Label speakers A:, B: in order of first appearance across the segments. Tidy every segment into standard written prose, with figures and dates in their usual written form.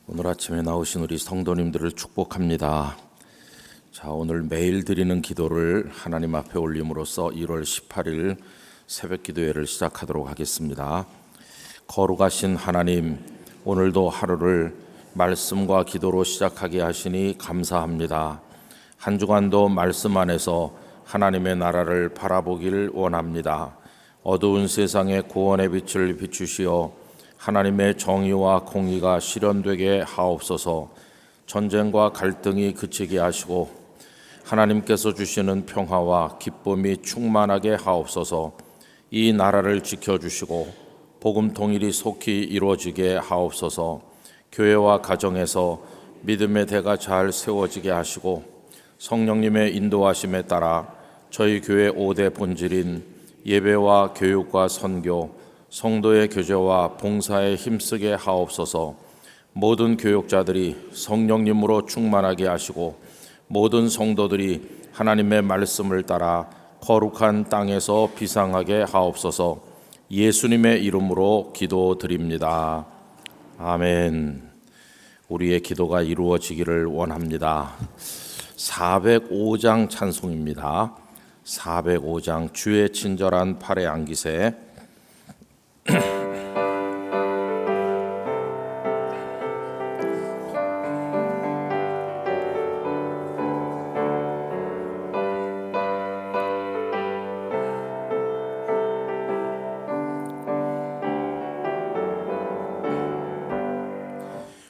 A: 오늘 아침에 나오신 우리 성도님들을 축복합니다. 자, 오늘 매일 드리는 기도를 하나님 앞에 올림으로써 1월 18일 새벽 기도회를 시작하도록 하겠습니다. 거룩하신 하나님, 오늘도 하루를 말씀과 기도로 시작하게 하시니 감사합니다. 한 주간도 말씀 안에서 하나님의 나라를 바라보길 원합니다. 어두운 세상에 구원의 빛을 비추시어 하나님의 정의와 공의가 실현되게 하옵소서. 전쟁과 갈등이 그치게 하시고 하나님께서 주시는 평화와 기쁨이 충만하게 하옵소서. 이 나라를 지켜주시고 복음 통일이 속히 이루어지게 하옵소서. 교회와 가정에서 믿음의 대가 잘 세워지게 하시고 성령님의 인도하심에 따라 저희 교회 5대 본질인 예배와 교육과 선교, 성도의 교제와 봉사에 힘쓰게 하옵소서. 모든 교육자들이 성령님으로 충만하게 하시고 모든 성도들이 하나님의 말씀을 따라 거룩한 땅에서 비상하게 하옵소서. 예수님의 이름으로 기도드립니다. 아멘. 우리의 기도가 이루어지기를 원합니다. 405장 찬송입니다. 405장 주의 친절한 팔에 안기세.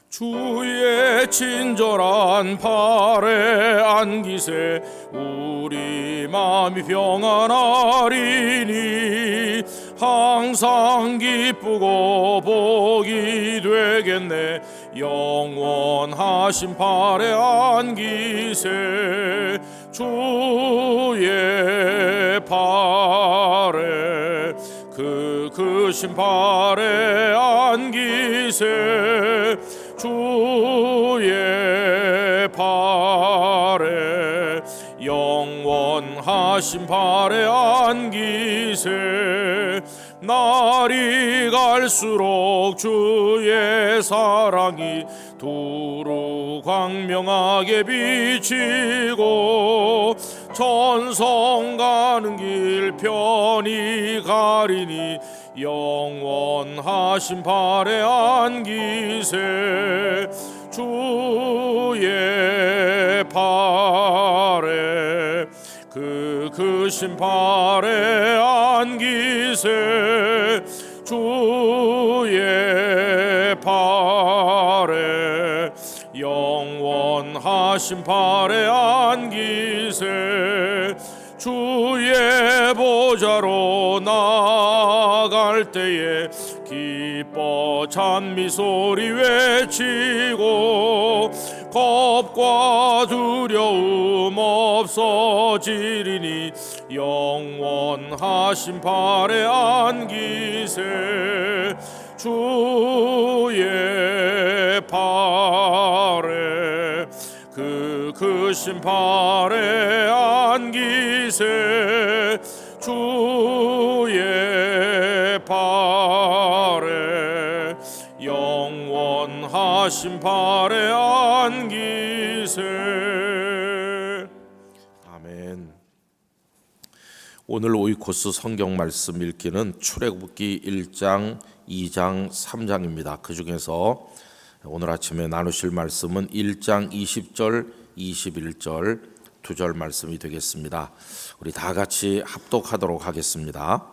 B: 주의 친절한 팔에 안기세 우리 마음이 평안하리니 항상 기쁘고 복이 되겠네. 영원하신 팔에 안기세 주의 팔에 그 크신 팔에 안기세 주의 팔에 영원하신 팔에 안기세. 날이 갈수록 주의 사랑이 두루 광명하게 비치고 천성 가는 길 편히 가리니 영원하신 팔에 안기세 주의 팔에 그 크신 팔에 안기세 주의 팔에 영원하신 팔에 안기세. 주의 보좌로 나아갈 때에 기뻐 찬미 소리 외치고 겁과 두려움 없어지리니 영원하신 팔에 안기세 주의 팔에 그 크신 팔에 안기세 주의 팔에 영원하신 팔에 안기세.
A: 아멘. 오늘 오이코스 성경 말씀 읽기는 출애굽기 1장, 2장, 3장입니다. 그 중에서 오늘 아침에 나누실 말씀은 1장 20절, 21절 두 절 말씀이 되겠습니다. 우리 다 같이 합독하도록 하겠습니다.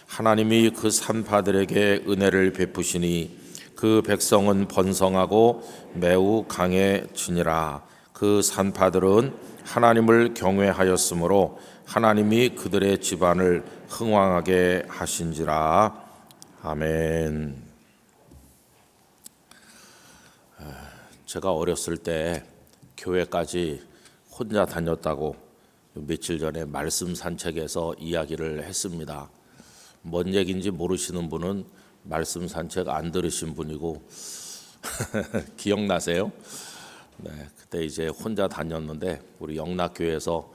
A: 하나님이 그 산파들에게 은혜를 베푸시니 그 백성은 번성하고 매우 강해지니라. 그 산파들은 하나님을 경외하였으므로 하나님이 그들의 집안을 흥왕하게 하신지라. 아멘. 제가 어렸을 때 교회까지 혼자 다녔다고 며칠 전에 말씀 산책에서 이야기를 했습니다. 뭔 얘기인지 모르시는 분은 말씀 산책 안 들으신 분이고 기억나세요? 네, 그때 이제 혼자 다녔는데 우리 영락교회에서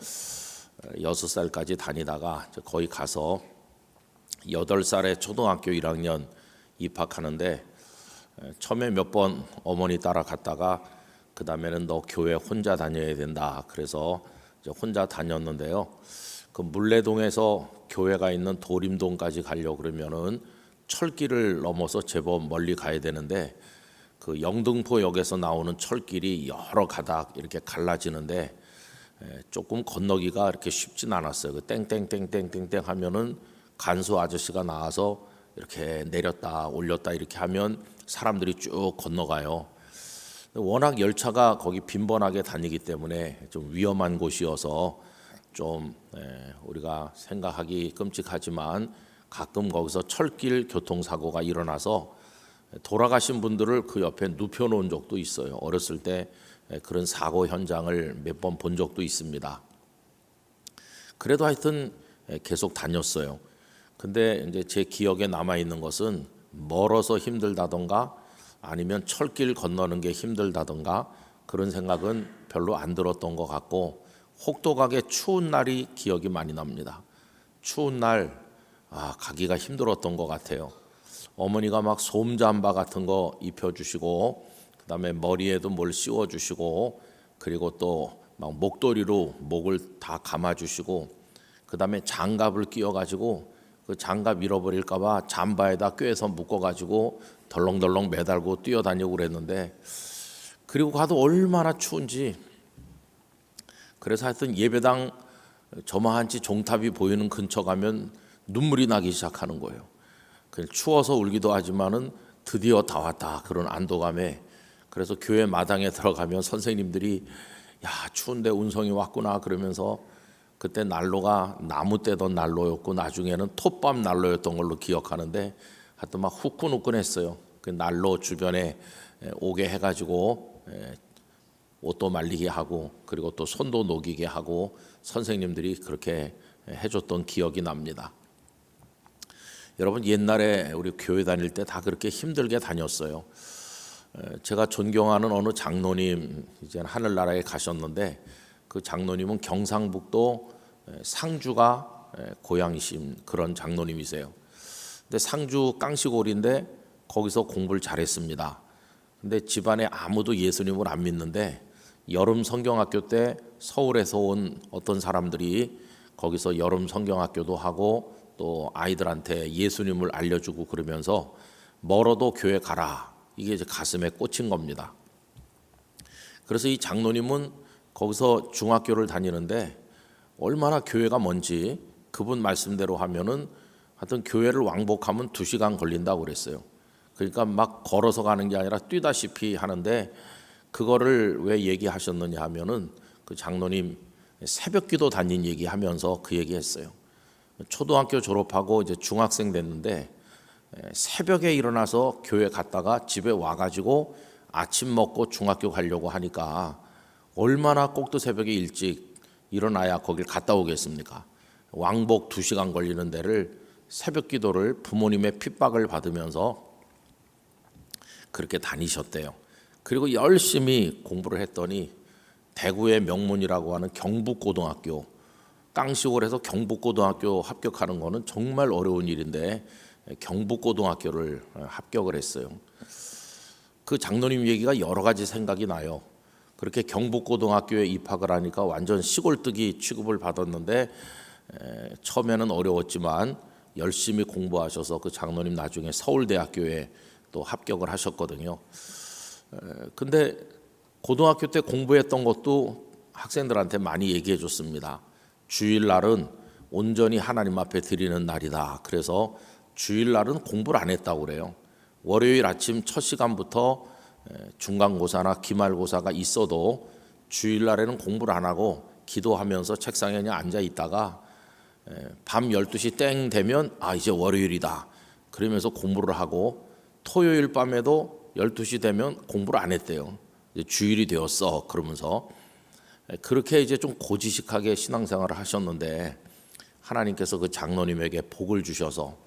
A: 6살까지 다니다가 거기 가서 8살에 초등학교 1학년 입학하는데 처음에 몇 번 어머니 따라갔다가 그 다음에는 너 교회 혼자 다녀야 된다. 그래서 이제 혼자 다녔는데요. 그 물레동에서 교회가 있는 도림동까지 가려고 그러면은 철길을 넘어서 제법 멀리 가야 되는데 그 영등포역에서 나오는 철길이 여러 가닥 이렇게 갈라지는데 조금 건너기가 이렇게 쉽진 않았어요. 그 땡땡땡땡땡땡 하면은 간수 아저씨가 나와서 이렇게 내렸다 올렸다 이렇게 하면 사람들이 쭉 건너가요. 워낙 열차가 거기 빈번하게 다니기 때문에 좀 위험한 곳이어서 좀 우리가 생각하기 끔찍하지만 가끔 거기서 철길 교통사고가 일어나서 돌아가신 분들을 그 옆에 눕혀놓은 적도 있어요. 어렸을 때 그런 사고 현장을 몇 번 본 적도 있습니다. 그래도 하여튼 계속 다녔어요. 근데 이제 제 기억에 남아 있는 것은 멀어서 힘들다던가 아니면 철길 건너는 게 힘들다던가 그런 생각은 별로 안 들었던 것 같고 혹독하게 추운 날이 기억이 많이 납니다. 추운 날 가기가 힘들었던 것 같아요. 어머니가 막 솜잠바 같은 거 입혀주시고 그다음에 머리에도 뭘 씌워주시고 그리고 또 막 목도리로 목을 다 감아주시고 그다음에 장갑을 끼워가지고 그 장갑 잃어버릴까봐 잠바에다 꿰서 묶어가지고 덜렁덜렁 매달고 뛰어다니고 그랬는데 그리고 가도 얼마나 추운지 그래서 하여튼 예배당 저만치 종탑이 보이는 근처 가면 눈물이 나기 시작하는 거예요. 추워서 울기도 하지만은 드디어 다 왔다 그런 안도감에 그래서 교회 마당에 들어가면 선생님들이 야 추운데 운성이 왔구나 그러면서 그때 난로가 나무 떼던 난로였고 나중에는 톱밥 난로였던 걸로 기억하는데 하여튼 막 후끈후끈했어요. 그 난로 주변에 오게 해가지고 옷도 말리게 하고 그리고 또 손도 녹이게 하고 선생님들이 그렇게 해줬던 기억이 납니다. 여러분 옛날에 우리 교회 다닐 때 다 그렇게 힘들게 다녔어요. 제가 존경하는 어느 장로님 이제는 하늘나라에 가셨는데 그 장로님은 경상북도 상주가 고향이신 그런 장로님이세요. 근데 상주 깡시골인데 거기서 공부를 잘했습니다. 근데 집안에 아무도 예수님을 안 믿는데 여름 성경학교 때 서울에서 온 어떤 사람들이 거기서 여름 성경학교도 하고 또 아이들한테 예수님을 알려주고 그러면서 멀어도 교회 가라. 이게 이제 가슴에 꽂힌 겁니다. 그래서 이 장로님은 거기서 중학교를 다니는데 얼마나 교회가 먼지 그분 말씀대로 하면은 하여튼 교회를 왕복하면 2시간 걸린다고 그랬어요. 그러니까 막 걸어서 가는 게 아니라 뛰다시피 하는데 그거를 왜 얘기하셨느냐 하면은 그 장로님 새벽기도 다닌 얘기하면서 그 얘기했어요. 초등학교 졸업하고 이제 중학생 됐는데 새벽에 일어나서 교회 갔다가 집에 와가지고 아침 먹고 중학교 가려고 하니까 얼마나 꼭두 새벽에 일찍 일어나야 거길 갔다 오겠습니까? 왕복 2시간 걸리는 데를 새벽 기도를 부모님의 핍박을 받으면서 그렇게 다니셨대요. 그리고 열심히 공부를 했더니 대구의 명문이라고 하는 경북고등학교 깡시골에서 경북고등학교 합격하는 거는 정말 어려운 일인데 경북고등학교를 합격을 했어요. 그 장로님 얘기가 여러 가지 생각이 나요. 그렇게 경북고등학교에 입학을 하니까 완전 시골뜨기 취급을 받았는데 처음에는 어려웠지만 열심히 공부하셔서 그 장로님 나중에 서울대학교에 또 합격을 하셨거든요. 근데 고등학교 때 공부했던 것도 학생들한테 많이 얘기해 줬습니다. 주일날은 온전히 하나님 앞에 드리는 날이다. 그래서 주일날은 공부를 안 했다고 그래요. 월요일 아침 첫 시간부터 중간고사나 기말고사가 있어도 주일날에는 공부를 안 하고 기도하면서 책상에 그냥 앉아 있다가 밤 12시 땡 되면 이제 월요일이다. 그러면서 공부를 하고 토요일 밤에도 12시 되면 공부를 안 했대요. 이제 주일이 되었어. 그러면서 그렇게 이제 좀 고지식하게 신앙생활을 하셨는데 하나님께서 그 장로님에게 복을 주셔서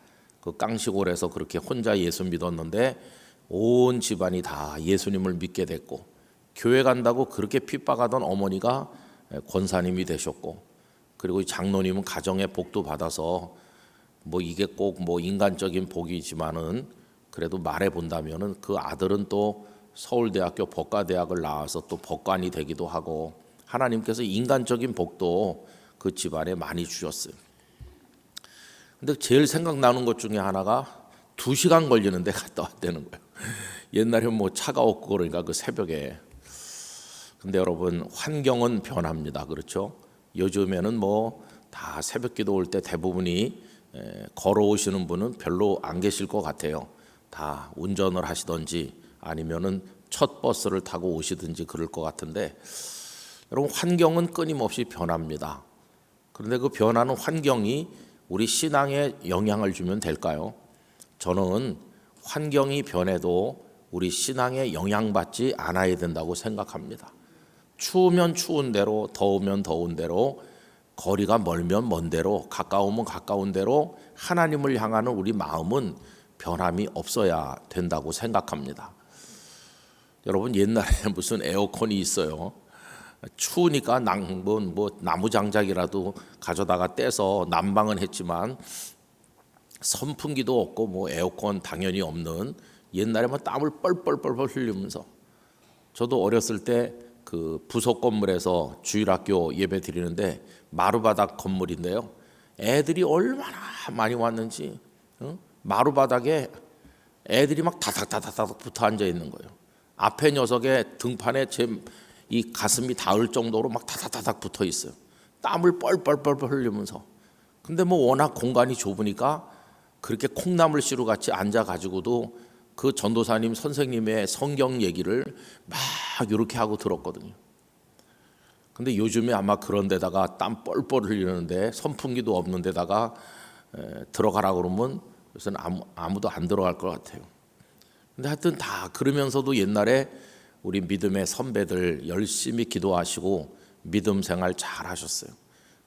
A: 그 깡시골에서 그렇게 혼자 예수 믿었는데 온 집안이 다 예수님을 믿게 됐고 교회 간다고 그렇게 핍박하던 어머니가 권사님이 되셨고 그리고 이 장로님은 가정의 복도 받아서 뭐 이게 꼭 뭐 인간적인 복이지만은 그래도 말해 본다면은 그 아들은 또 서울대학교 법과대학을 나와서 또 법관이 되기도 하고 하나님께서 인간적인 복도 그 집안에 많이 주셨어요. 근데 제일 생각나는 것 중에 하나가 2시간 걸리는데 갔다 왔다는 거예요. 옛날에 뭐 차가 없고 그러니까 그 새벽에. 근데 여러분 환경은 변합니다. 그렇죠? 요즘에는 뭐 다 새벽기도 올 때 대부분이 걸어오시는 분은 별로 안 계실 것 같아요. 다 운전을 하시든지 아니면은 첫 버스를 타고 오시든지 그럴 것 같은데 여러분 환경은 끊임없이 변합니다. 그런데 그 변하는 환경이 우리 신앙에 영향을 주면 될까요? 저는 환경이 변해도 우리 신앙에 영향받지 않아야 된다고 생각합니다. 추우면 추운 대로, 더우면 더운 대로, 거리가 멀면 먼 대로, 가까우면 가까운 대로 하나님을 향하는 우리 마음은 변함이 없어야 된다고 생각합니다. 여러분 옛날에 무슨 에어컨이 있어요. 추우니까 나무 장작이라도 가져다가 떼서 난방은 했지만 선풍기도 없고 뭐 에어컨 당연히 없는 옛날에 뭐 땀을 뻘뻘뻘 흘리면서 저도 어렸을 때 그 부속 건물에서 주일학교 예배 드리는데 마루바닥 건물인데요. 애들이 얼마나 많이 왔는지 마루바닥에 애들이 막 다닥다닥 붙어 앉아 있는 거예요. 앞에 녀석의 등판에 제 이 가슴이 닿을 정도로 막 다닥다닥 붙어 있어요. 땀을 뻘뻘뻘 흘리면서. 근데 뭐 워낙 공간이 좁으니까 그렇게 콩나물 씨루 같이 앉아 가지고도 그 전도사님 선생님의 성경 얘기를 막 이렇게 하고 들었거든요. 근데 요즘에 아마 그런 데다가 땀 뻘뻘 흘리는데 선풍기도 없는 데다가 들어가라 그러면 요새는 아무도 안 들어갈 것 같아요. 근데 하여튼 다 그러면서도 옛날에 우리 믿음의 선배들 열심히 기도하시고 믿음 생활 잘 하셨어요.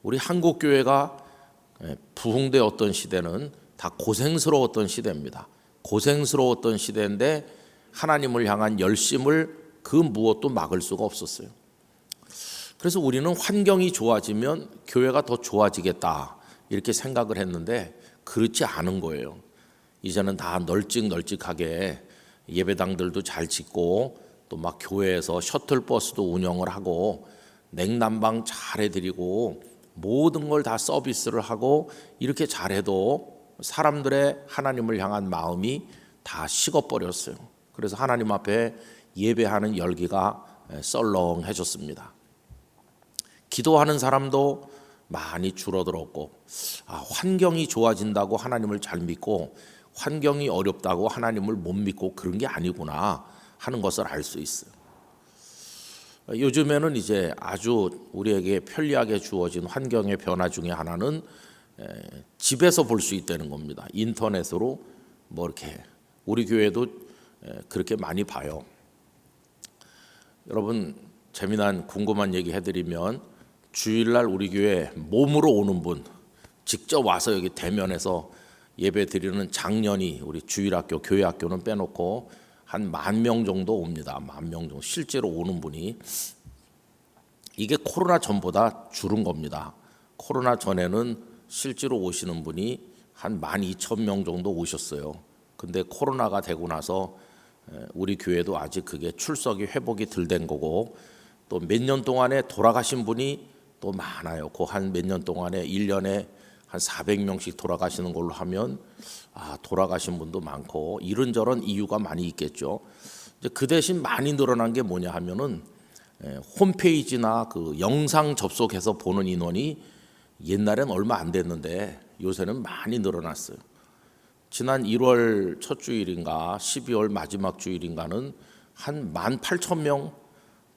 A: 우리 한국 교회가 부흥되었던 시대는 다 고생스러웠던 시대입니다. 고생스러웠던 시대인데 하나님을 향한 열심을 그 무엇도 막을 수가 없었어요. 그래서 우리는 환경이 좋아지면 교회가 더 좋아지겠다 이렇게 생각을 했는데 그렇지 않은 거예요. 이제는 다 널찍널찍하게 예배당들도 잘 짓고 또 막 교회에서 셔틀버스도 운영을 하고 냉난방 잘 해드리고 모든 걸 다 서비스를 하고 이렇게 잘해도 사람들의 하나님을 향한 마음이 다 식어버렸어요. 그래서 하나님 앞에 예배하는 열기가 썰렁해졌습니다. 기도하는 사람도 많이 줄어들었고 환경이 좋아진다고 하나님을 잘 믿고 환경이 어렵다고 하나님을 못 믿고 그런 게 아니구나 하는 것을 알 수 있어요. 요즘에는 이제 아주 우리에게 편리하게 주어진 환경의 변화 중에 하나는 집에서 볼 수 있다는 겁니다. 인터넷으로 뭐 이렇게 우리 교회도 그렇게 많이 봐요. 여러분 재미난 궁금한 얘기 해드리면 주일날 우리 교회 몸으로 오는 분 직접 와서 여기 대면에서 예배 드리는 장년이 우리 주일학교 교회학교는 빼놓고 한 10,000명 정도 옵니다. 10,000명 정도 실제로 오는 분이 이게 코로나 전보다 줄은 겁니다. 코로나 전에는 실제로 오시는 분이 한 12,000명 정도 오셨어요. 근데 코로나가 되고 나서 우리 교회도 아직 그게 출석이 회복이 덜 된 거고 또 몇 년 동안에 돌아가신 분이 또 많아요. 그 한 몇 년 동안에 1년에 한 400명씩 돌아가시는 걸로 하면 돌아가신 분도 많고 이런저런 이유가 많이 있겠죠. 그 대신 많이 늘어난 게 뭐냐 하면은 홈페이지나 그 영상 접속해서 보는 인원이 옛날엔 얼마 안 됐는데 요새는 많이 늘어났어요. 지난 1월 첫 주일인가 12월 마지막 주일인가는 한 18,000명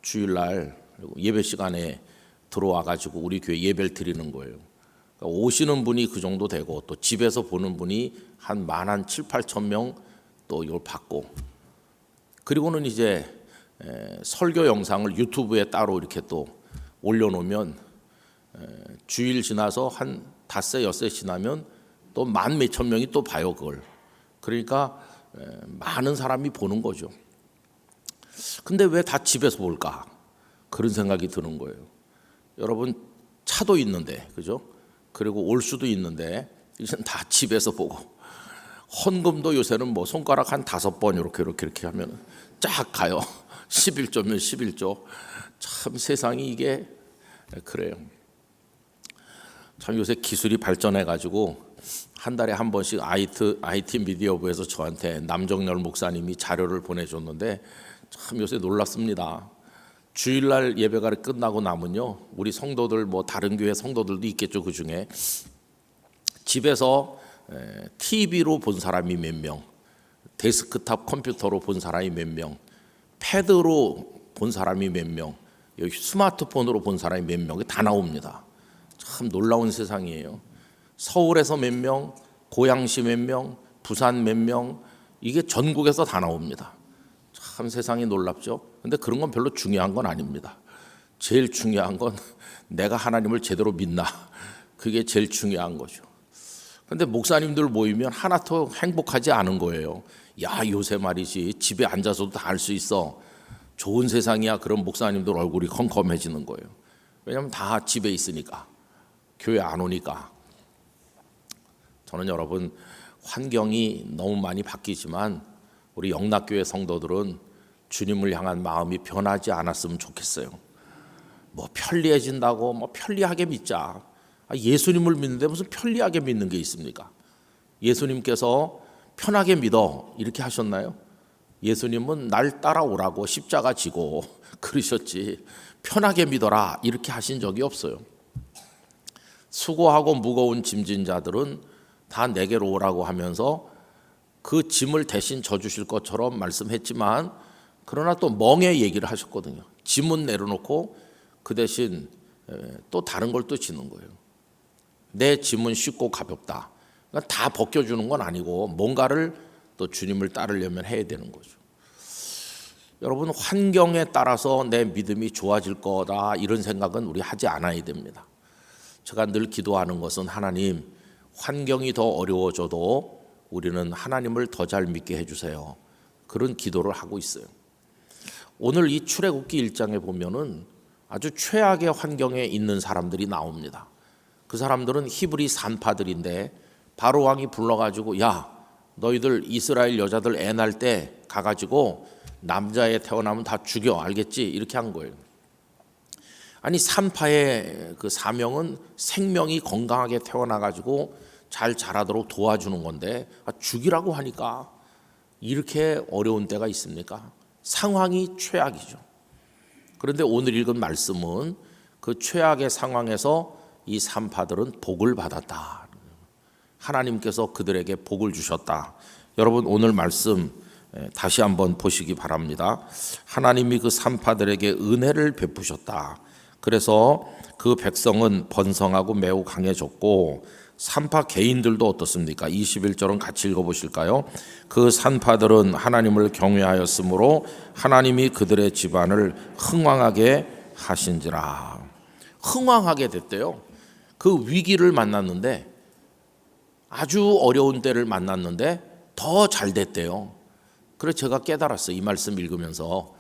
A: 주일날 예배 시간에 들어와 가지고 우리 교회 예배를 드리는 거예요. 그러니까 오시는 분이 그 정도 되고 또 집에서 보는 분이 한 17,000명 또 이걸 받고 그리고는 이제 설교 영상을 유튜브에 따로 이렇게 또 올려놓으면 주일 지나서 한 닷새 엿새 지나면 또 10,000몇천 명이 또 봐요 그걸. 그러니까 많은 사람이 보는 거죠. 근데 왜 다 집에서 볼까? 그런 생각이 드는 거예요. 여러분 차도 있는데 그죠? 그리고 올 수도 있는데 이제는 다 집에서 보고 헌금도 요새는 뭐 손가락 한 5번 이렇게 하면 쫙 가요. 11조면 11조. 참 세상이 이게 그래요. 참 요새 기술이 발전해가지고 한 달에 한 번씩 IT 미디어부에서 저한테 남정열 목사님이 자료를 보내줬는데 참 요새 놀랍습니다. 주일날 예배가 끝나고 나면요, 우리 성도들 뭐 다른 교회 성도들도 있겠죠. 그 중에 집에서 TV로 본 사람이 몇 명, 데스크탑 컴퓨터로 본 사람이 몇 명, 패드로 본 사람이 몇 명, 여기 스마트폰으로 본 사람이 몇 명, 다 나옵니다. 참 놀라운 세상이에요. 서울에서 몇 명, 고양시 몇 명, 부산 몇 명, 이게 전국에서 다 나옵니다. 참 세상이 놀랍죠. 근데 그런 건 별로 중요한 건 아닙니다. 제일 중요한 건 내가 하나님을 제대로 믿나, 그게 제일 중요한 거죠. 근데 목사님들 모이면 하나도 행복하지 않은 거예요. 야, 요새 말이지 집에 앉아서도 다 할 수 있어, 좋은 세상이야. 그런 목사님들 얼굴이 컴컴해지는 거예요. 왜냐하면 다 집에 있으니까, 교회 안 오니까. 저는 여러분, 환경이 너무 많이 바뀌지만 우리 영락교회 성도들은 주님을 향한 마음이 변하지 않았으면 좋겠어요. 뭐 편리해진다고 뭐 편리하게 믿자. 예수님을 믿는데 무슨 편리하게 믿는 게 있습니까? 예수님께서 편하게 믿어 이렇게 하셨나요? 예수님은 날 따라오라고 십자가 지고 그러셨지, 편하게 믿어라 이렇게 하신 적이 없어요. 수고하고 무거운 짐진 자들은 다 내게로 오라고 하면서 그 짐을 대신 져주실 것처럼 말씀했지만, 그러나 또 멍에 얘기를 하셨거든요. 짐은 내려놓고 그 대신 또 다른 걸 또 지는 거예요. 내 짐은 쉽고 가볍다. 그러니까 다 벗겨주는 건 아니고 뭔가를 또 주님을 따르려면 해야 되는 거죠. 여러분, 환경에 따라서 내 믿음이 좋아질 거다 이런 생각은 우리 하지 않아야 됩니다. 제가 늘 기도하는 것은, 하나님, 환경이 더 어려워져도 우리는 하나님을 더 잘 믿게 해주세요. 그런 기도를 하고 있어요. 오늘 이 출애굽기 1장에 보면은 아주 최악의 환경에 있는 사람들이 나옵니다. 그 사람들은 히브리 산파들인데 바로 왕이 불러가지고, 야, 너희들 이스라엘 여자들 애 낳을 때 가가지고 남자애 태어나면 다 죽여, 알겠지? 이렇게 한 거예요. 아니, 산파의 그 사명은 생명이 건강하게 태어나가지고 잘 자라도록 도와주는 건데 죽이라고 하니까 이렇게 어려운 때가 있습니까? 상황이 최악이죠. 그런데 오늘 읽은 말씀은 그 최악의 상황에서 이 산파들은 복을 받았다. 하나님께서 그들에게 복을 주셨다. 여러분, 오늘 말씀 다시 한번 보시기 바랍니다. 하나님이 그 산파들에게 은혜를 베푸셨다. 그래서 그 백성은 번성하고 매우 강해졌고, 산파 개인들도 어떻습니까? 21절은 같이 읽어보실까요? 그 산파들은 하나님을 경외하였으므로 하나님이 그들의 집안을 흥왕하게 하신지라. 흥왕하게 됐대요. 그 위기를 만났는데, 아주 어려운 때를 만났는데 더 잘 됐대요. 그래서 제가 깨달았어요. 이 말씀 읽으면서,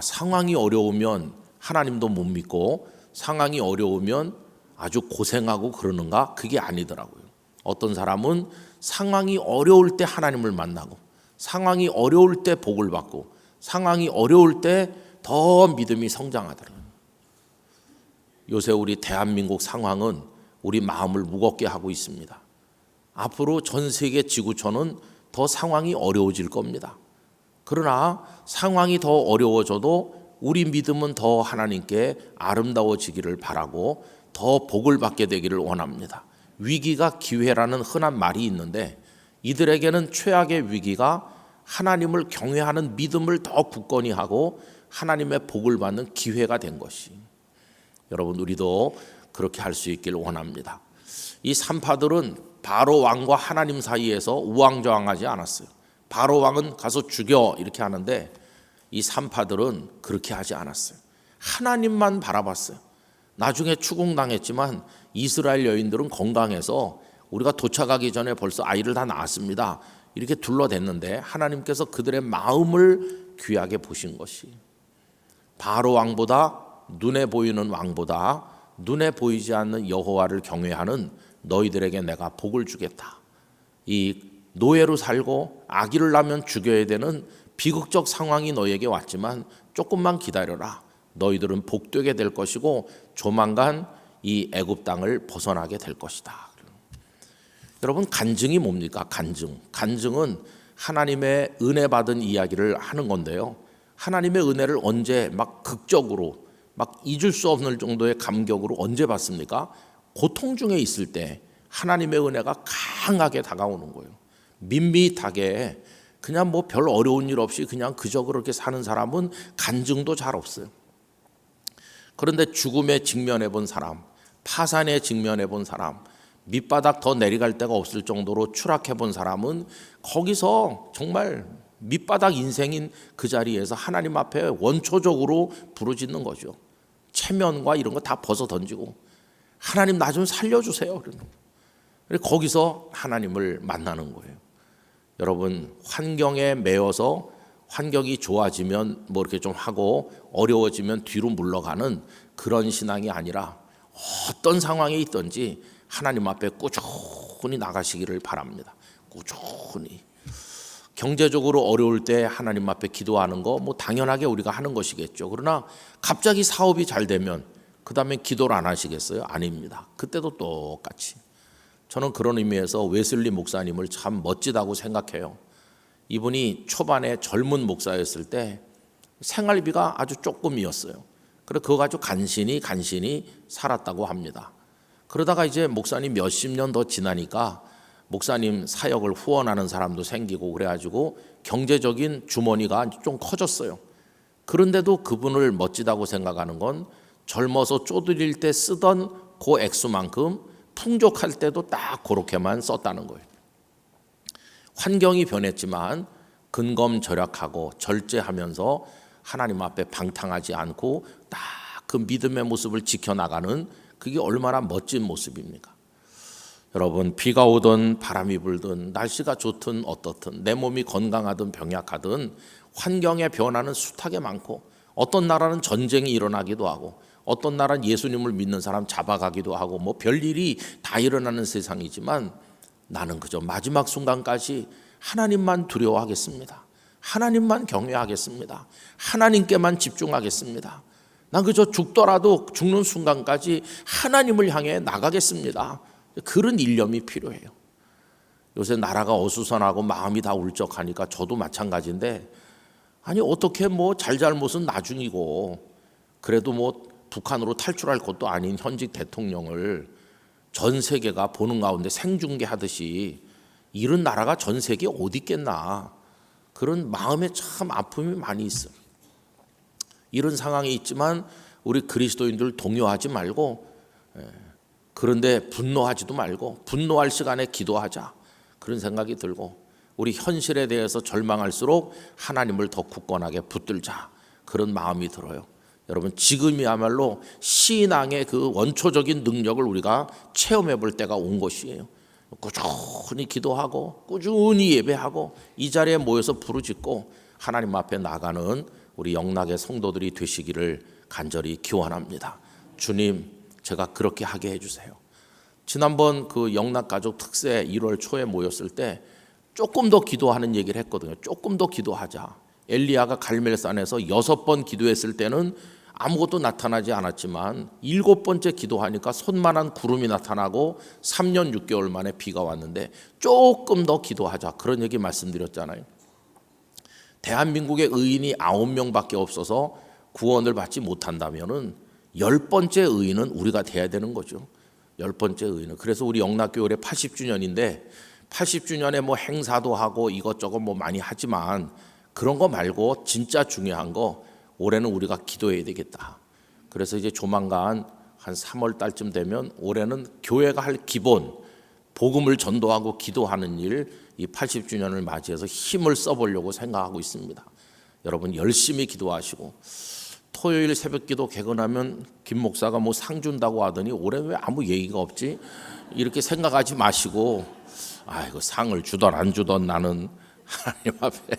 A: 상황이 어려우면 하나님도 못 믿고 상황이 어려우면 아주 고생하고 그러는가? 그게 아니더라고요. 어떤 사람은 상황이 어려울 때 하나님을 만나고, 상황이 어려울 때 복을 받고, 상황이 어려울 때 더 믿음이 성장하더라고요. 요새 우리 대한민국 상황은 우리 마음을 무겁게 하고 있습니다. 앞으로 전 세계 지구촌은 더 상황이 어려워질 겁니다. 그러나 상황이 더 어려워져도 우리 믿음은 더 하나님께 아름다워지기를 바라고 더 복을 받게 되기를 원합니다. 위기가 기회라는 흔한 말이 있는데, 이들에게는 최악의 위기가 하나님을 경외하는 믿음을 더 굳건히 하고 하나님의 복을 받는 기회가 된 것이, 여러분, 우리도 그렇게 할 수 있기를 원합니다. 이 산파들은 바로 왕과 하나님 사이에서 우왕좌왕하지 않았어요. 바로 왕은 가서 죽여 이렇게 하는데, 이 산파들은 그렇게 하지 않았어요. 하나님만 바라봤어요. 나중에 추궁당했지만 이스라엘 여인들은 건강해서 우리가 도착하기 전에 벌써 아이를 다 낳았습니다. 이렇게 둘러댔는데 하나님께서 그들의 마음을 귀하게 보신 것이, 바로 왕보다, 눈에 보이는 왕보다 눈에 보이지 않는 여호와를 경외하는 너희들에게 내가 복을 주겠다. 이 노예로 살고 아기를 낳으면 죽여야 되는 비극적 상황이 너에게 왔지만 조금만 기다려라. 너희들은 복되게 될 것이고 조만간 이 애굽 땅을 벗어나게 될 것이다. 여러분, 간증이 뭡니까? 간증은 하나님의 은혜 받은 이야기를 하는 건데요. 하나님의 은혜를 언제 막 극적으로 막 잊을 수 없는 정도의 감격으로 언제 받습니까? 고통 중에 있을 때 하나님의 은혜가 강하게 다가오는 거예요. 밋밋하게 그냥 뭐 별 어려운 일 없이 그냥 그저 그렇게 사는 사람은 간증도 잘 없어요. 그런데 죽음에 직면해 본 사람, 파산에 직면해 본 사람, 밑바닥 더 내려갈 데가 없을 정도로 추락해 본 사람은 거기서 정말 밑바닥 인생인 그 자리에서 하나님 앞에 원초적으로 부르짖는 거죠. 체면과 이런 거 다 벗어 던지고 하나님 나 좀 살려주세요. 그래서 거기서 하나님을 만나는 거예요. 여러분, 환경에 매여서 환경이 좋아지면 뭐 이렇게 좀 하고 어려워지면 뒤로 물러가는 그런 신앙이 아니라 어떤 상황에 있든지 하나님 앞에 꾸준히 나가시기를 바랍니다. 꾸준히. 경제적으로 어려울 때 하나님 앞에 기도하는 거 뭐 당연하게 우리가 하는 것이겠죠. 그러나 갑자기 사업이 잘 되면 그 다음에 기도를 안 하시겠어요? 아닙니다. 그때도 똑같이. 저는 그런 의미에서 웨슬리 목사님을 참 멋지다고 생각해요. 이분이 초반에 젊은 목사였을 때 생활비가 아주 조금이었어요. 그래서 그거 가지고 간신히 살았다고 합니다. 그러다가 이제 목사님 몇십 년 더 지나니까 목사님 사역을 후원하는 사람도 생기고 그래가지고 경제적인 주머니가 좀 커졌어요. 그런데도 그분을 멋지다고 생각하는 건 젊어서 쪼들릴 때 쓰던 그 액수만큼 풍족할 때도 딱 그렇게만 썼다는 거예요. 환경이 변했지만 근검절약하고 절제하면서 하나님 앞에 방탕하지 않고 딱 그 믿음의 모습을 지켜나가는 그게 얼마나 멋진 모습입니까? 여러분, 비가 오든 바람이 불든 날씨가 좋든 어떻든 내 몸이 건강하든 병약하든 환경의 변화는 숱하게 많고 어떤 나라는 전쟁이 일어나기도 하고 어떤 나라는 예수님을 믿는 사람 잡아가기도 하고 뭐 별일이 다 일어나는 세상이지만 나는 그저 마지막 순간까지 하나님만 두려워하겠습니다. 하나님만 경외하겠습니다. 하나님께만 집중하겠습니다. 난 그저 죽더라도 죽는 순간까지 하나님을 향해 나가겠습니다. 그런 일념이 필요해요. 요새 나라가 어수선하고 마음이 다 울적하니까 저도 마찬가지인데 아니 어떻게 뭐 잘잘못은 나중이고 그래도 뭐 북한으로 탈출할 것도 아닌 현직 대통령을 전 세계가 보는 가운데 생중계하듯이 이런 나라가 전 세계에 어디 있겠나 그런 마음에 참 아픔이 많이 있어요. 이런 상황이 있지만 우리 그리스도인들 동요하지 말고 그런데 분노하지도 말고 분노할 시간에 기도하자 그런 생각이 들고 우리 현실에 대해서 절망할수록 하나님을 더 굳건하게 붙들자 그런 마음이 들어요. 여러분, 지금이야말로 신앙의 그 원초적인 능력을 우리가 체험해 볼 때가 온 것이에요. 꾸준히 기도하고 꾸준히 예배하고 이 자리에 모여서 부르짖고 하나님 앞에 나가는 우리 영락의 성도들이 되시기를 간절히 기원합니다. 주님, 제가 그렇게 하게 해주세요. 지난번 그 영락가족 특세 1월 초에 모였을 때 조금 더 기도하는 얘기를 했거든요. 조금 더 기도하자. 엘리야가 갈멜산에서 6번 기도했을 때는 아무것도 나타나지 않았지만 7번째 기도하니까 손만한 구름이 나타나고 3년 6개월 만에 비가 왔는데 조금 더 기도하자 그런 얘기 말씀드렸잖아요. 대한민국의 의인이 9명밖에 없어서 구원을 받지 못한다면은 10번째 의인은 우리가 돼야 되는 거죠. 10번째 의인은. 그래서 우리 영락교회 80주년인데 80주년에 뭐 행사도 하고 이것저것 뭐 많이 하지만 그런 거 말고 진짜 중요한 거 올해는 우리가 기도해야 되겠다. 그래서 이제 조만간 한 3월 달쯤 되면 올해는 교회가 할 기본 복음을 전도하고 기도하는 일 이 80주년을 맞이해서 힘을 써보려고 생각하고 있습니다. 여러분 열심히 기도하시고 토요일 새벽기도 개근하면 김 목사가 뭐 상 준다고 하더니 올해 왜 아무 얘기가 없지? 이렇게 생각하지 마시고 아이고 상을 주던 안 주던 나는 하나님 앞에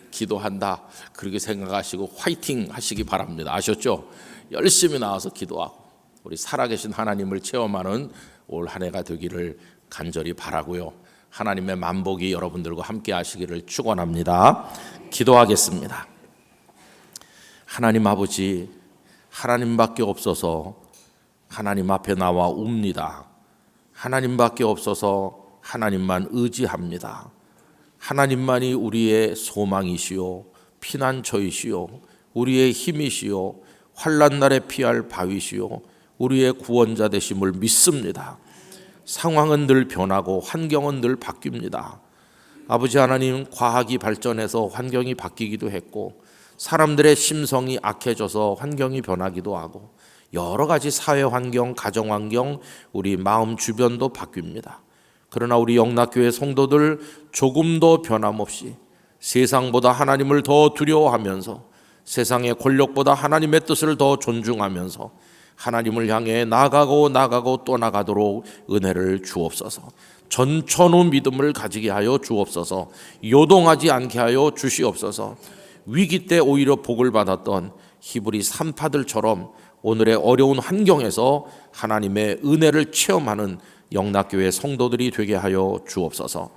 A: 기도한다 그렇게 생각하시고 화이팅 하시기 바랍니다. 아셨죠? 열심히 나와서 기도하고 우리 살아계신 하나님을 체험하는 올 한 해가 되기를 간절히 바라고요. 하나님의 만복이 여러분들과 함께 하시기를 축원합니다. 기도하겠습니다. 하나님 아버지, 하나님밖에 없어서 하나님 앞에 나와 웁니다. 하나님밖에 없어서 하나님만 의지합니다. 하나님만이 우리의 소망이시요 피난처이시요 우리의 힘이시요 환난 날에 피할 바위시요 우리의 구원자 되심을 믿습니다. 상황은 늘 변하고 환경은 늘 바뀝니다. 아버지 하나님, 과학이 발전해서 환경이 바뀌기도 했고 사람들의 심성이 악해져서 환경이 변하기도 하고 여러 가지 사회 환경, 가정 환경, 우리 마음 주변도 바뀝니다. 그러나 우리 영락교회 성도들 조금도 변함없이 세상보다 하나님을 더 두려워하면서 세상의 권력보다 하나님의 뜻을 더 존중하면서 하나님을 향해 나가고 또 나가도록 은혜를 주옵소서. 전천후 믿음을 가지게 하여 주옵소서. 요동하지 않게 하여 주시옵소서. 위기 때 오히려 복을 받았던 히브리 산파들처럼 오늘의 어려운 환경에서 하나님의 은혜를 체험하는 영락교회 성도들이 되게 하여 주옵소서.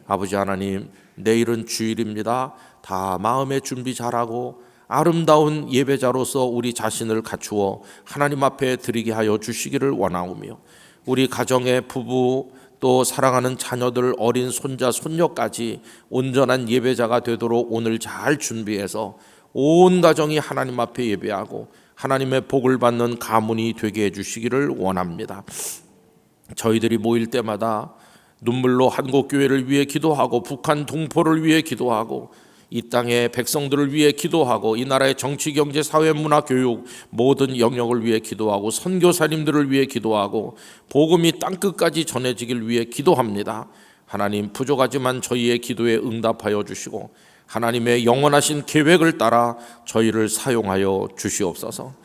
A: 아버지 하나님, 내일은 주일입니다. 다 마음의 준비 잘하고 아름다운 예배자로서 우리 자신을 갖추어 하나님 앞에 드리게 하여 주시기를 원하오며 우리 가정의 부부 또 사랑하는 자녀들, 어린 손자, 손녀까지 온전한 예배자가 되도록 오늘 잘 준비해서 온 가정이 하나님 앞에 예배하고 하나님의 복을 받는 가문이 되게 해주시기를 원합니다. 저희들이 모일 때마다 눈물로 한국교회를 위해 기도하고 북한 동포를 위해 기도하고 이 땅의 백성들을 위해 기도하고 이 나라의 정치, 경제, 사회, 문화, 교육 모든 영역을 위해 기도하고 선교사님들을 위해 기도하고 복음이 땅끝까지 전해지길 위해 기도합니다. 하나님, 부족하지만 저희의 기도에 응답하여 주시고 하나님의 영원하신 계획을 따라 저희를 사용하여 주시옵소서.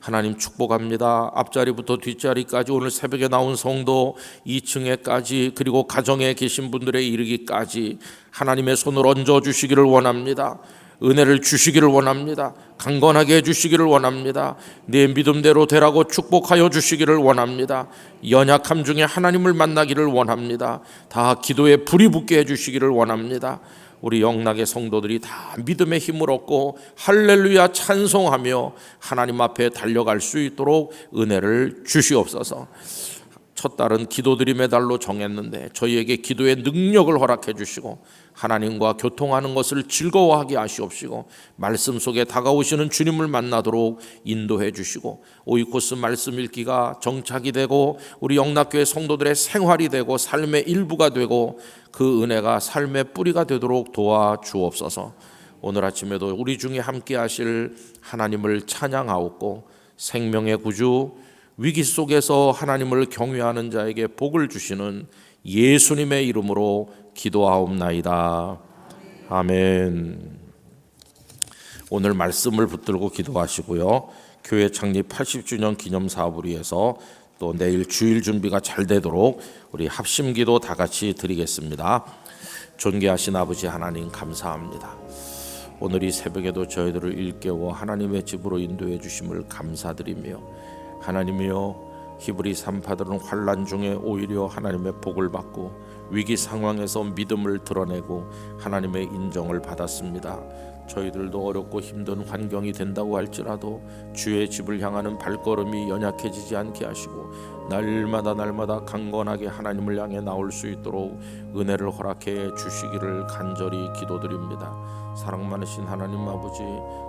A: 하나님 축복합니다. 앞자리부터 뒷자리까지 오늘 새벽에 나온 성도 2층에까지 그리고 가정에 계신 분들에 이르기까지 하나님의 손을 얹어 주시기를 원합니다. 은혜를 주시기를 원합니다. 강건하게 해주시기를 원합니다. 내 믿음대로 되라고 축복하여 주시기를 원합니다. 연약함 중에 하나님을 만나기를 원합니다. 다 기도에 불이 붙게 해주시기를 원합니다. 우리 영락의 성도들이 다 믿음의 힘을 얻고 할렐루야 찬송하며 하나님 앞에 달려갈 수 있도록 은혜를 주시옵소서. 첫 달은 기도드림의 달로 정했는데 저희에게 기도의 능력을 허락해 주시고 하나님과 교통하는 것을 즐거워하게 하시옵시고 말씀 속에 다가오시는 주님을 만나도록 인도해 주시고 오이코스 말씀 읽기가 정착이 되고 우리 영락교회 성도들의 생활이 되고 삶의 일부가 되고 그 은혜가 삶의 뿌리가 되도록 도와주옵소서. 오늘 아침에도 우리 중에 함께 하실 하나님을 찬양하옵고 생명의 구주 위기 속에서 하나님을 경외하는 자에게 복을 주시는 예수님의 이름으로 기도하옵나이다. 아멘. 오늘 말씀을 붙들고 기도하시고요. 교회 창립 80주년 기념 사업을 위해서 또 내일 주일 준비가 잘 되도록 우리 합심기도 다 같이 드리겠습니다. 존귀하신 아버지 하나님 감사합니다. 오늘 이 새벽에도 저희들을 일깨워 하나님의 집으로 인도해 주심을 감사드리며 하나님이여 히브리 산파들은 환난 중에 오히려 하나님의 복을 받고 위기 상황에서 믿음을 드러내고 하나님의 인정을 받았습니다. 저희들도 어렵고 힘든 환경이 된다고 할지라도 주의 집을 향하는 발걸음이 연약해지지 않게 하시고 날마다 강건하게 하나님을 향해 나올 수 있도록 은혜를 허락해 주시기를 간절히 기도드립니다. 사랑 많으신 하나님 아버지,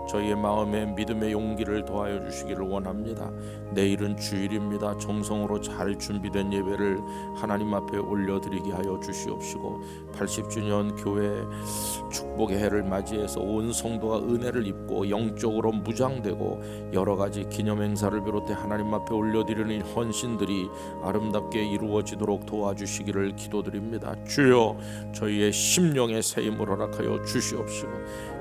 A: 저희의 마음에 믿음의 용기를 더하여 주시기를 원합니다. 내일은 주일입니다. 정성으로 잘 준비된 예배를 하나님 앞에 올려드리게 하여 주시옵시고 80주년 교회 축복의 해를 맞이해서 온 성도가 은혜를 입고 영적으로 무장되고 여러 가지 기념 행사를 비롯해 하나님 앞에 올려드리는 헌신들이 아름답게 이루어지도록 도와주시기를 기도드립니다. 주여, 저희의 심령의 새임을 허락하여 주시옵시고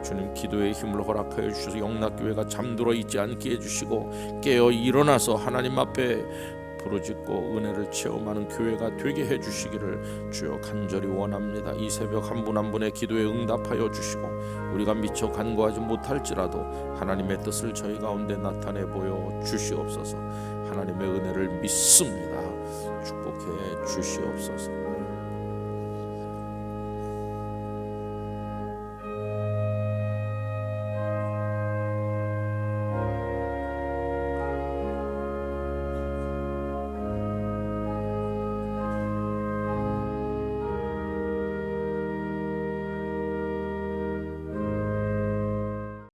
A: 주님, 기도의 힘을 허락하여 주셔서 영락교회가 잠들어 있지 않게 해주시고 깨어 일어나서 하나님 앞에 부르짖고 은혜를 체험하는 교회가 되게 해주시기를 주여 간절히 원합니다. 이 새벽 한 분 한 분의 기도에 응답하여 주시고 우리가 미처 간구하지 못할지라도 하나님의 뜻을 저희 가운데 나타내 보여 주시옵소서. 하나님의 은혜를 믿습니다. 축복해 주시옵소서.